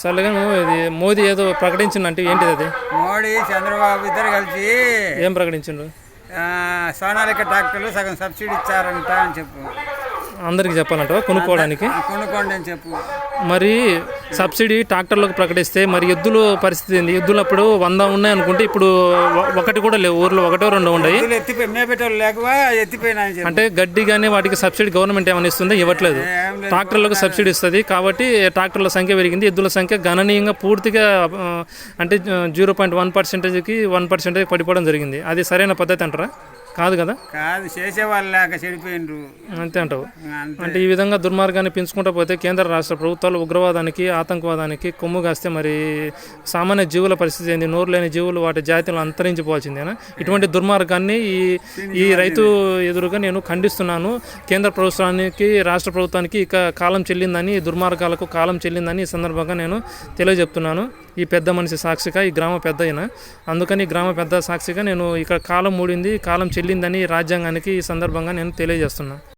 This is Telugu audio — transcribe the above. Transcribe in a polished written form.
సర్లేగా ఇది మోదీ ఏదో ప్రకటించిందంటే ఏంటిది అది? మోడీ చంద్రబాబు ఇద్దరు కలిసి ఏం ప్రకటించిండ్రు? సోనాలిక ట్రాక్టర్లు సగం సబ్సిడీ ఇచ్చారంట అని చెప్పు. అందరికి చెప్పాలంట కొనుక్కోవడానికి. కొనుక్కోండి అని చెప్పు. మరి సబ్సిడీ ట్రాక్టర్లకు ప్రకటిస్తే మరి ఎద్దుల పరిస్థితి ఏంది? ఎద్దులు అప్పుడు 100 ఉన్నాయి అనుకుంటే ఇప్పుడు ఒకటి కూడా లేవు, ఊర్లో ఒకటో రెండో ఉన్నాయి. మేపెట్టోళ్ళు లేకవా ఎత్తిపోయినా అంటే గడ్డి కానీ వాటికి సబ్సిడీ గవర్నమెంట్ ఏమైనా ఇస్తుందో? ఇవ్వట్లేదు. ట్రాక్టర్లకు సబ్సిడీ ఇస్తుంది కాబట్టి ట్రాక్టర్ల సంఖ్య పెరిగింది, ఎద్దుల సంఖ్య గణనీయంగా పూర్తిగా అంటే 0.1%కి 1% పడిపోవడం జరిగింది. అది సరైన పద్ధతి అంటారా? కాదు కదా. కాదు, చేసేవాళ్ళు లేక చెడిపోయిండ్రు అంతే అంటావు. అంటే ఈ విధంగా దుర్మార్గాన్ని పెంచుకుంటూ పోతే కేంద్ర రాష్ట్ర ప్రభుత్వాలు ఉగ్రవాదానికి ఆతంకవాదానికి కొమ్ము కాస్తే మరి సామాన్య జీవుల పరిస్థితి ఏంది? నోరు లేని జీవులు వాటి జాతిలో అంతరించిపోవాల్సిందేనా? ఇటువంటి దుర్మార్గాన్ని ఈ రైతు ఎదురుగా నేను ఖండిస్తున్నాను. కేంద్ర ప్రభుత్వానికి రాష్ట్ర ప్రభుత్వానికి ఇక కాలం చెల్లిందని, దుర్మార్గాలకు కాలం చెల్లిందని ఈ సందర్భంగా నేను తెలియజెప్తున్నాను. ఈ పెద్ద మనిషి సాక్షిగా, ఈ గ్రామ పెద్ద అయిన, అందుకని గ్రామ పెద్ద సాక్షిగా నేను ఇక్కడ కాలం మూడింది, కాలం చెల్లిందని రాజ్యాంగానికి ఈ సందర్భంగా నేను తెలియజేస్తున్నాను.